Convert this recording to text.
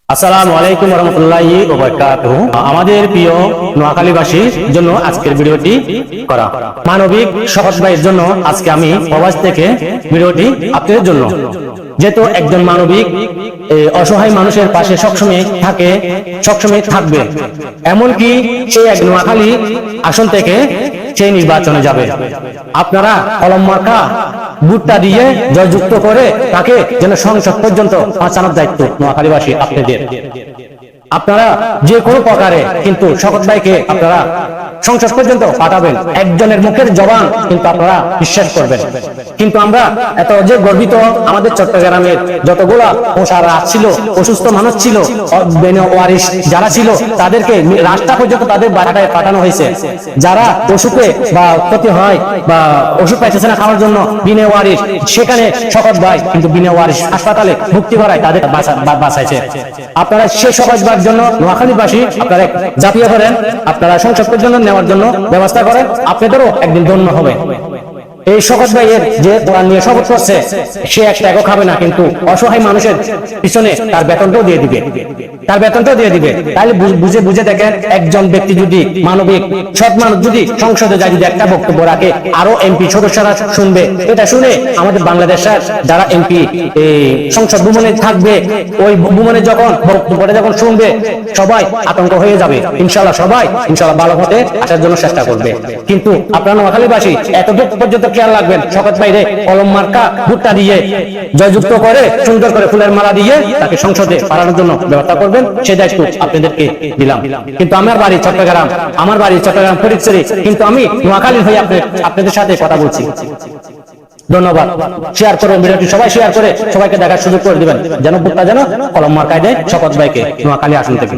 আসসালামু আলাইকুম ওয়া রাহমাতুল্লাহি ওয়া বারাকাতুহু। আমাদের প্রিয় নোয়াখালীবাসীর জন্য আজকের ভিডিওটি করা। মানবিক সহজ ভাইয়ের জন্য আজকে আমি প্রবাস থেকে ভিডিওটি আপনাদের জন্য, যেহেতু একজন মানবিক অসহায় মানুষের পাশে সবসময় থাকে, সবসময় থাকবে, এমনকি সে এক নোয়াখালী আসন থেকে সেই নির্বাচনে যাবে। আপনারা কলম মার্কা ভোটটা দিয়ে জয়যুক্ত করে তাকে যেন সংসদ পর্যন্ত পৌঁছানোর দায়িত্ব নোয়াখালীবাসী আপনাদের। আপনারা যে কোনো প্রকারে কিন্তু শওকত ভাইকে আপনারা সংসদ পর্যন্ত পাঠাবেন, একজনের মুখের জবান কিন্তু আপনারা বিশ্বাস করবেন। কিন্তু আমরা এত যে গর্বিত, আমাদের চট্টগ্রামের যতগুলা পোষারা ছিল, অসুস্থ মানুষ ছিল, ওয়ারিশ যারা ছিল, তাদেরকে রাস্তা পর্যন্ত তাদের বাড়াটায় পাঠানো হয়েছে। যারা অসুখে বা ক্ষতি হয় বা ওষুধ পাইতেছে না খাওয়ার জন্য, বিনা ওয়ারিশ, সেখানে শওকত ভাই কিন্তু বিনা ওয়ারিশ হাসপাতালে ভর্তি করায় তাদের বাঁচাইছে। আপনারা সে সমাজবার জন্য নোয়াখালীবাসী আপনারা জাপিয়ে ধরেন, আপনারা সংসদ পর্যন্ত নেওয়ার জন্য ব্যবস্থা করেন, আপনাদেরও একদিন ধন্য হবে। এই শওকত ভাইয়ের যে দোয়া নিয়ে শপথ করছে, সে এক টাকাও খাবে না, কিন্তু অসহায় মানুষের পিছনে তার বেতনটাও দিয়ে দিবে, তার বেতনটাও দিয়ে দিবে। তাহলে বুঝে দেখেন, একজন ব্যক্তি যদি মানবিক সৎ মানুষ যদি সংসদে যায়, যদি একটা বক্তব্য রাখে, আরো এমপি সদস্যরা শুনবে। এটা শুনে আমাদের বাংলাদেশের যারা এমপি সংসদ ভবনে থাকবে, ওই ভবনে যখন বক্তব্যটা যখন শুনবে, সবাই আতঙ্ক হয়ে যাবে। ইনশাআল্লাহ সবাই ইনশাআল্লাহ ভালো পথে আসার জন্য চেষ্টা করবে। কিন্তু আপনারা নোয়াখালীবাসী এতটুকু পর্যন্ত খেয়াল রাখবেন, শওকত ভাইরে কলম মার্কা ভোটটা দিয়ে জয়যুক্ত করে সুন্দর করে ফুলের মালা দিয়ে তাকে সংসদে পাঠানোর জন্য ব্যবস্থা করবেন। সেই দায়িত্ব আপনাদেরকে দিলাম। কিন্তু আমার বাড়ি চট্টগ্রাম ফরিদপুরে, কিন্তু আমি নোয়াখালীর হয়ে আপনাদের সাথে কথা বলছি। ধন্যবাদ। শেয়ার করুন ভিডিওটি, সবাই শেয়ার করে সবাইকে দেখার সুযোগ করে দিবেন, যেন ভোটটা যেন কলম মার্কায় দেয় শওকত ভাইকে নোয়াখালী আসন থেকে।